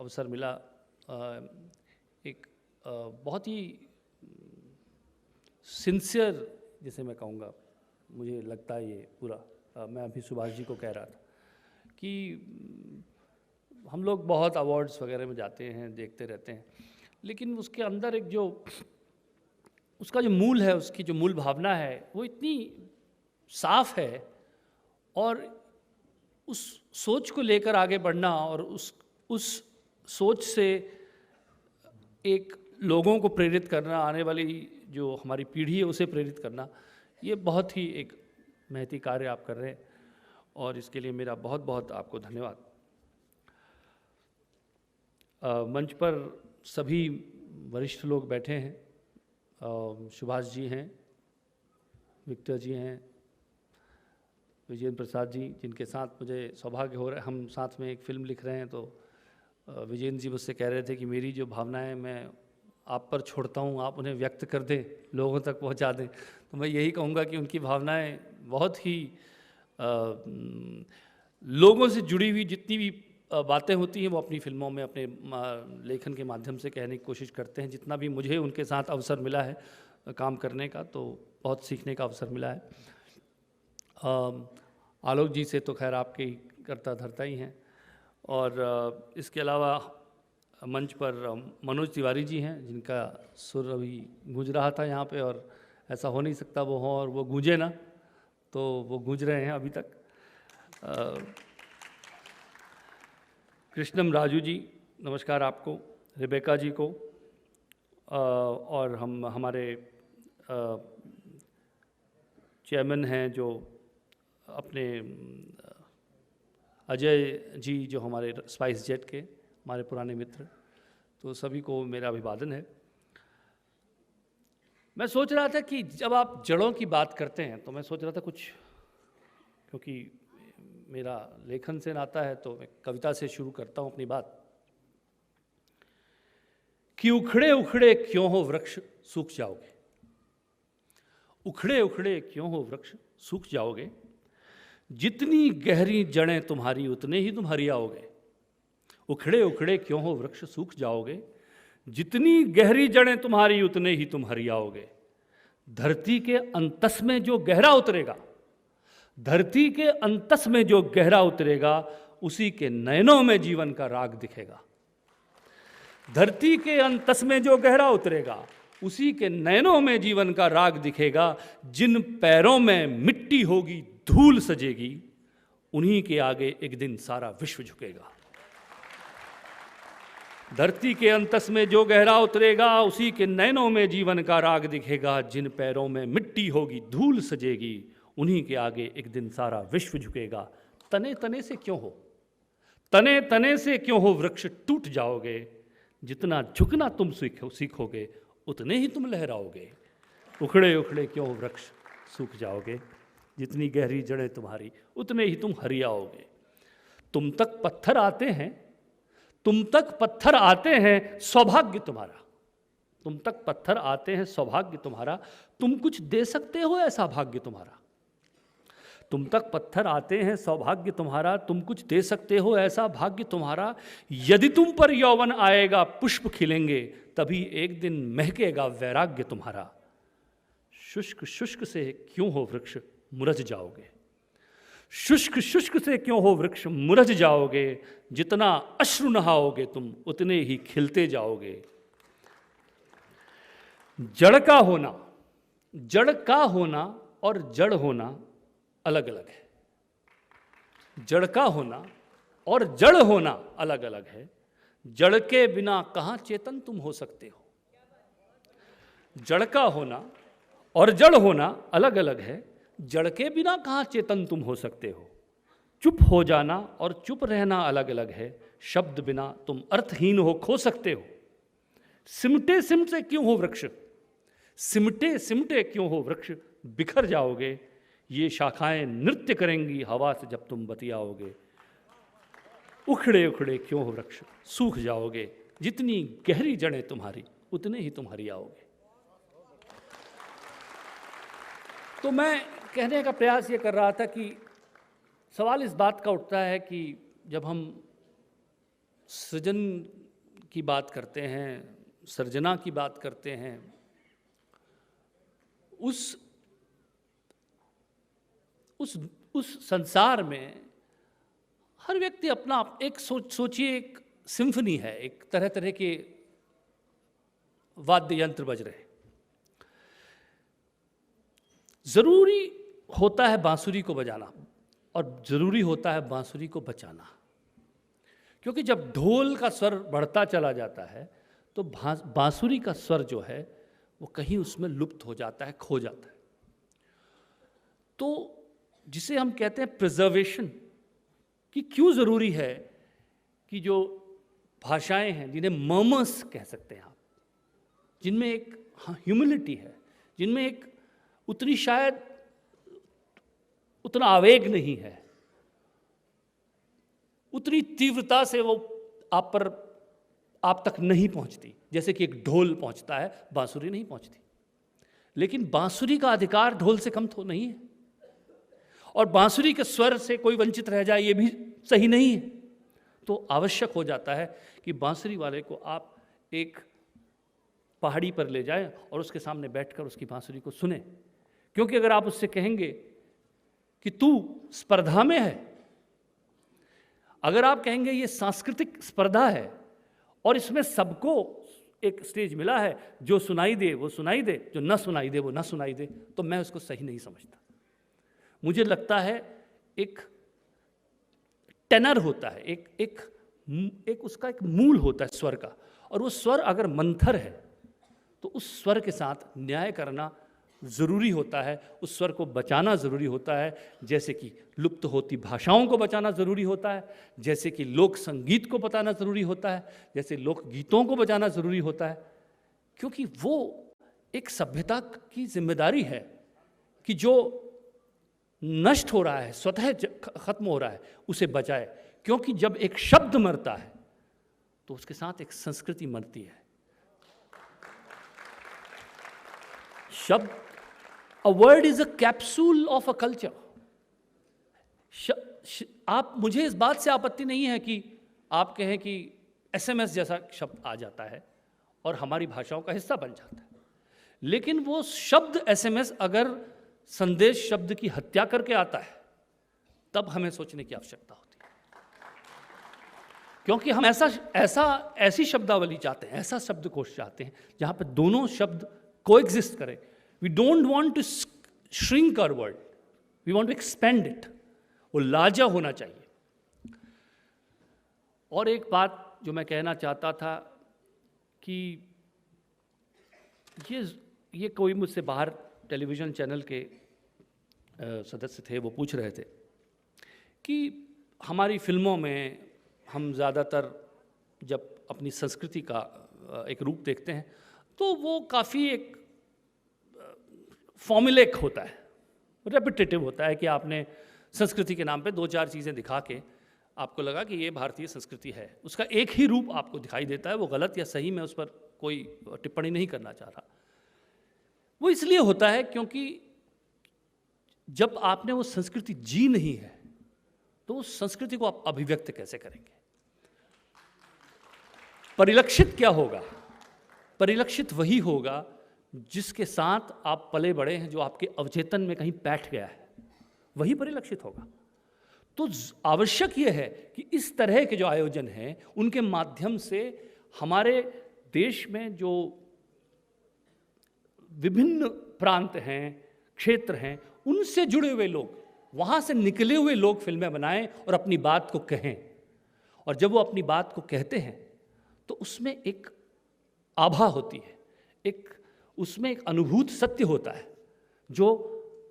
अवसर मिला एक बहुत ही सिंसियर, जिसे मैं कहूँगा, मुझे लगता है ये पूरा, मैं अभी सुभाष जी को कह रहा था कि हम लोग बहुत अवार्ड्स वगैरह में जाते हैं, देखते रहते हैं, लेकिन उसके अंदर एक जो उसका जो मूल है, उसकी जो मूल भावना है, वो इतनी साफ है, और उस सोच को लेकर आगे बढ़ना और उस सोच से एक लोगों को प्रेरित करना, आने वाली जो हमारी पीढ़ी है उसे प्रेरित करना, ये बहुत ही एक महती कार्य आप कर रहे हैं, और इसके लिए मेरा बहुत बहुत आपको धन्यवाद। मंच पर सभी वरिष्ठ लोग बैठे हैं, सुभाष जी हैं, विक्टर जी हैं, विजेंद्र प्रसाद जी, जिनके साथ मुझे सौभाग्य हो रहा है, हम साथ में एक फ़िल्म लिख रहे हैं। तो विजेंद्र जी मुझसे कह रहे थे कि मेरी जो भावनाएं मैं आप पर छोड़ता हूं, आप उन्हें व्यक्त कर दें, लोगों तक पहुंचा दें। तो मैं यही कहूँगा कि उनकी भावनाएं बहुत ही लोगों से जुड़ी हुई जितनी भी बातें होती हैं वो अपनी फिल्मों में, अपने लेखन के माध्यम से कहने की कोशिश करते हैं। जितना भी मुझे उनके साथ अवसर मिला है काम करने का, तो बहुत सीखने का अवसर मिला है। आलोक जी से तो खैर आपके ही करता धरता ही हैं, और इसके अलावा मंच पर मनोज तिवारी जी हैं, जिनका सुर अभी गूंज रहा था यहाँ पे, और ऐसा हो नहीं सकता वो हों और वो गूंजे ना, तो वो गूंज रहे हैं अभी तक। कृष्णम राजू जी, नमस्कार आपको, रेबेका जी को, और हमारे चेयरमैन हैं जो अपने अजय जी, जो हमारे स्पाइस जेट के हमारे पुराने मित्र, तो सभी को मेरा अभिवादन है। मैं सोच रहा था कि जब आप जड़ों की बात करते हैं, तो मैं सोच रहा था कुछ, क्योंकि मेरा लेखन से नाता है, तो मैं कविता से शुरू करता हूँ अपनी बात कि उखड़े उखड़े क्यों हो वृक्ष सूख जाओगे, उखड़े उखड़े क्यों हो वृक्ष सूख जाओगे, जितनी गहरी जड़ें तुम्हारी उतने ही तुम हरियाओगे। उखड़े उखड़े क्यों हो वृक्ष सूख जाओगे, जितनी गहरी जड़ें तुम्हारी उतने ही तुम हरियाओगे। धरती के अंतस में जो गहरा उतरेगा, धरती के अंतस में जो गहरा उतरेगा, उसी के नयनों में जीवन का राग दिखेगा। धरती के अंतस में जो गहरा उतरेगा, उसी के नयनों में जीवन का राग दिखेगा। जिन पैरों में मिट्टी होगी, धूल सजेगी, उन्हीं के आगे एक दिन सारा विश्व झुकेगा। धरती के अंतस में जो गहरा उतरेगा, उसी के नयनों में जीवन का राग दिखेगा। जिन पैरों में मिट्टी होगी, धूल सजेगी, उन्हीं के आगे एक दिन सारा विश्व झुकेगा। तने तने से क्यों हो, तने तने से क्यों हो वृक्ष टूट जाओगे, जितना झुकना तुम सीखोगे उतने ही तुम लहराओगे। उखड़े उखड़े क्यों हो वृक्ष सूख जाओगे, जितनी गहरी जड़ें तुम्हारी उतने ही तुम हरियाओगे। तुम तक पत्थर आते हैं, तुम तक पत्थर आते हैं, सौभाग्य तुम्हारा। तुम तक पत्थर आते हैं, सौभाग्य तुम्हारा। तुम कुछ दे सकते हो, ऐसा भाग्य तुम्हारा। तुम तक पत्थर आते हैं, सौभाग्य तुम्हारा। तुम कुछ दे सकते हो, ऐसा भाग्य तुम्हारा। यदि तुम पर यौवन आएगा, पुष्प खिलेंगे, तभी एक दिन महकेगा वैराग्य तुम्हारा। शुष्क शुष्क से क्यों हो वृक्ष मुरझ जाओगे, शुष्क शुष्क से क्यों हो वृक्ष मुरझ जाओगे। जितना अश्रु नहाओगे तुम, उतने ही खिलते जाओगे। जड़ का होना, जड़ का होना और जड़ होना अलग अलग है। जड़ का होना और जड़ होना अलग अलग है। जड़ के बिना कहाँ चेतन तुम हो सकते हो। जड़ का होना और जड़ होना अलग अलग है। जड़ के बिना कहाँ चेतन तुम हो सकते हो। चुप हो जाना और चुप रहना अलग अलग है। शब्द बिना तुम अर्थहीन हो खो सकते हो। सिमटे सिमटे क्यों हो वृक्ष, सिमटे सिमटे क्यों हो वृक्ष, बिखर जाओगे। ये शाखाएं नृत्य करेंगी हवा से जब तुम बतियाओगे। उखड़े उखड़े क्यों हो वृक्ष सूख जाओगे, जितनी गहरी जड़ें तुम्हारी उतने ही तुम हरियाओगे। तो मैं कहने का प्रयास ये कर रहा था कि सवाल इस बात का उठता है कि जब हम सृजन की बात करते हैं, सर्जना की बात करते हैं, उस संसार में हर व्यक्ति अपना एक सोचिए, एक सिम्फनी है, एक तरह तरह के वाद्य यंत्र बज रहे हैं। जरूरी होता है बांसुरी को बजाना और जरूरी होता है बांसुरी को बचाना, क्योंकि जब ढोल का स्वर बढ़ता चला जाता है तो बांसुरी का स्वर जो है वो कहीं उसमें लुप्त हो जाता है, खो जाता है। तो जिसे हम कहते हैं प्रिजर्वेशन, कि क्यों ज़रूरी है कि जो भाषाएं हैं, जिन्हें मर्मर्स कह सकते हैं आप, जिनमें एक ह्यूमिलिटी है, जिनमें एक उतनी शायद उतना आवेग नहीं है, उतनी तीव्रता से वो आप तक नहीं पहुंचती जैसे कि एक ढोल पहुंचता है, बांसुरी नहीं पहुंचती। लेकिन बांसुरी का अधिकार ढोल से कम तो नहीं है, और बांसुरी के स्वर से कोई वंचित रह जाए ये भी सही नहीं है। तो आवश्यक हो जाता है कि बांसुरी वाले को आप एक पहाड़ी पर ले जाएं और उसके सामने बैठकर उसकी बांसुरी को सुने, क्योंकि अगर आप उससे कहेंगे कि तू स्पर्धा में है, अगर आप कहेंगे ये सांस्कृतिक स्पर्धा है और इसमें सबको एक स्टेज मिला है, जो सुनाई दे वो सुनाई दे, जो न सुनाई दे वो न सुनाई दे, तो मैं उसको सही नहीं समझता। मुझे लगता है एक टेनर होता है, एक उसका एक मूल होता है स्वर का, और वो स्वर अगर मंथर है तो उस स्वर के साथ न्याय करना ज़रूरी होता है, उस स्वर को बचाना ज़रूरी होता है। जैसे कि लुप्त होती भाषाओं को बचाना ज़रूरी होता है, जैसे कि लोक संगीत को बताना ज़रूरी होता है, जैसे लोक गीतों को बचाना ज़रूरी होता है, क्योंकि वो एक सभ्यता की जिम्मेदारी है कि जो नष्ट हो रहा है, स्वतः खत्म हो रहा है, उसे बचाए। क्योंकि जब एक शब्द मरता है तो उसके साथ एक संस्कृति मरती है। शब्द, a word is a capsule of a culture. आप, मुझे इस बात से आपत्ति नहीं है कि आप कहें कि SMS जैसा शब्द आ जाता है और हमारी भाषाओं का हिस्सा बन जाता है, लेकिन वो शब्द SMS अगर संदेश शब्द की हत्या करके आता है तब हमें सोचने की आवश्यकता होती है, क्योंकि हम ऐसी शब्दावली चाहते हैं, ऐसा शब्दकोश चाहते हैं जहां पर दोनों शब्द कोएग्जिस्ट करें। We don't want to shrink our word, we want to expand it. वो लाजा होना चाहिए। और एक बात जो मैं कहना चाहता था कि ये कोई मुझसे बाहर टेलीविज़न चैनल के सदस्य थे, वो पूछ रहे थे कि हमारी फिल्मों में हम ज़्यादातर जब अपनी संस्कृति का एक रूप देखते हैं तो वो काफ़ी एक फॉर्मुलेक होता है, रेपिटेटिव होता है, कि आपने संस्कृति के नाम पे 2-4 चीज़ें दिखा के आपको लगा कि ये भारतीय संस्कृति है, उसका एक ही रूप आपको दिखाई देता है। वो गलत या सही, मैं उस पर कोई टिप्पणी नहीं करना चाह रहा। वो इसलिए होता है क्योंकि जब आपने वो संस्कृति जी नहीं है तो उस संस्कृति को आप अभिव्यक्त कैसे करेंगे? परिलक्षित क्या होगा? परिलक्षित वही होगा जिसके साथ आप पले बड़े हैं, जो आपके अवचेतन में कहीं बैठ गया है, वही परिलक्षित होगा। तो आवश्यक यह है कि इस तरह के जो आयोजन हैं उनके माध्यम से हमारे देश में जो विभिन्न प्रांत हैं, क्षेत्र हैं, उनसे जुड़े हुए लोग, वहाँ से निकले हुए लोग फिल्में बनाएं और अपनी बात को कहें। और जब वो अपनी बात को कहते हैं तो उसमें एक आभा होती है, उसमें एक अनुभूत सत्य होता है जो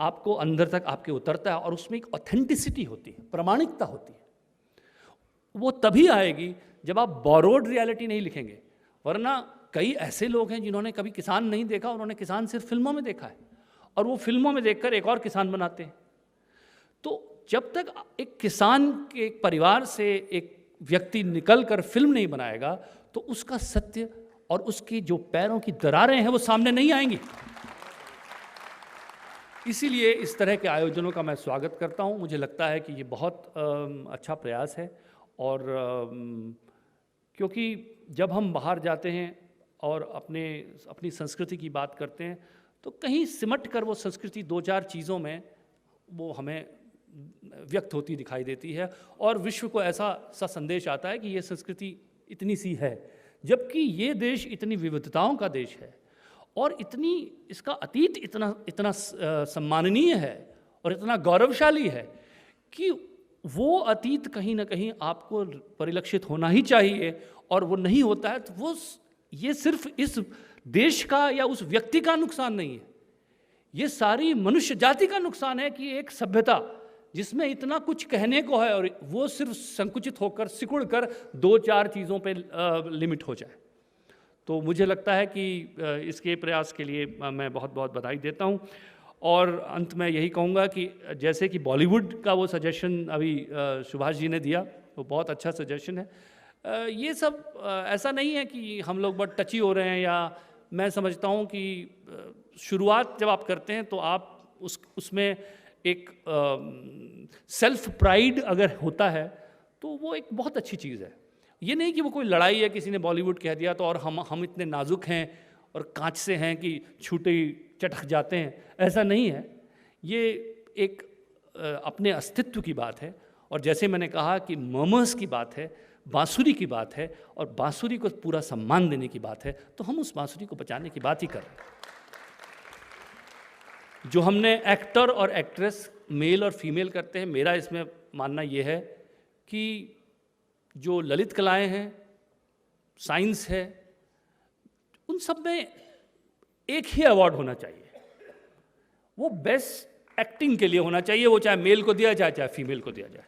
आपको अंदर तक आपके उतरता है, और उसमें एक ऑथेंटिसिटी होती है, प्रामाणिकता होती है। वो तभी आएगी जब आप बोरोड रियलिटी नहीं लिखेंगे। वरना कई ऐसे लोग हैं जिन्होंने कभी किसान नहीं देखा, उन्होंने किसान सिर्फ फिल्मों में देखा है, और वो फिल्मों में देखकर एक और किसान बनाते हैं। तो जब तक एक किसान के एक परिवार से एक व्यक्ति निकलकर फिल्म नहीं बनाएगा तो उसका सत्य और उसकी जो पैरों की दरारें हैं वो सामने नहीं आएंगी। इसीलिए इस तरह के आयोजनों का मैं स्वागत करता हूं। मुझे लगता है कि ये बहुत अच्छा प्रयास है, और क्योंकि जब हम बाहर जाते हैं और अपनी संस्कृति की बात करते हैं तो कहीं सिमट कर वो संस्कृति 2-4 चीज़ों में वो हमें व्यक्त होती दिखाई देती है और विश्व को ऐसा सा संदेश आता है कि ये संस्कृति इतनी सी है, जबकि ये देश इतनी विविधताओं का देश है और इसका अतीत इतना सम्माननीय है और इतना गौरवशाली है कि वो अतीत कहीं ना कहीं आपको परिलक्षित होना ही चाहिए, और वो नहीं होता है तो ये सिर्फ इस देश का या उस व्यक्ति का नुकसान नहीं है, ये सारी मनुष्य जाति का नुकसान है कि एक सभ्यता जिसमें इतना कुछ कहने को है और वो सिर्फ संकुचित होकर सिकुड़ कर 2-4 चीज़ों पे लिमिट हो जाए। तो मुझे लगता है कि इसके प्रयास के लिए मैं बहुत बहुत बधाई देता हूँ। और अंत में यही कहूँगा कि जैसे कि बॉलीवुड का वो सजेशन अभी सुभाष जी ने दिया, वो बहुत अच्छा सजेशन है। ये सब ऐसा नहीं है कि हम लोग बहुत टची हो रहे हैं, या मैं समझता हूँ कि शुरुआत जब आप करते हैं तो आप उसमें एक सेल्फ प्राइड अगर होता है तो वो एक बहुत अच्छी चीज़ है। ये नहीं कि वो कोई लड़ाई है, किसी ने बॉलीवुड कह दिया तो और हम इतने नाजुक हैं और कांच से हैं कि छूटे ही चटक जाते हैं, ऐसा नहीं है। ये एक अपने अस्तित्व की बात है, और जैसे मैंने कहा कि मर्मर्स की बात है, बांसुरी की बात है, और बांसुरी को पूरा सम्मान देने की बात है, तो हम उस बांसुरी को बचाने की बात ही कर रहे हैं। जो हमने एक्टर और एक्ट्रेस मेल और फीमेल करते हैं, मेरा इसमें मानना ये है कि जो ललित कलाएं हैं, साइंस है, उन सब में एक ही अवार्ड होना चाहिए। वो बेस्ट एक्टिंग के लिए होना चाहिए, वो चाहे मेल को दिया जाए चाहे फीमेल को दिया जाए।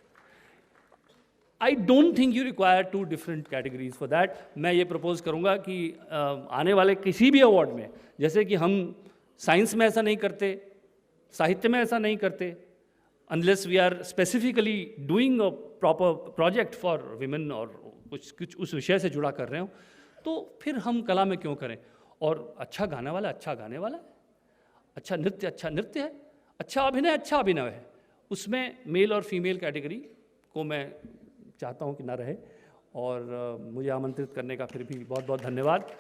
I don't think you require 2 different categories for that. मैं ये प्रपोज करूँगा कि आने वाले किसी भी अवार्ड में, जैसे कि हम साइंस में ऐसा नहीं करते, साहित्य में ऐसा नहीं करते, unless we are specifically doing a proper project for women और कुछ उस विषय से जुड़ा कर रहे हो, तो फिर हम कला में क्यों करें। और अच्छा गाने वाला अच्छा गाने वाला है, अच्छा नृत्य है, अच्छा अभिनय है, उसमें मेल और फीमेल कैटेगरी को मैं चाहता हूं कि ना रहे। और मुझे आमंत्रित करने का फिर भी बहुत बहुत धन्यवाद।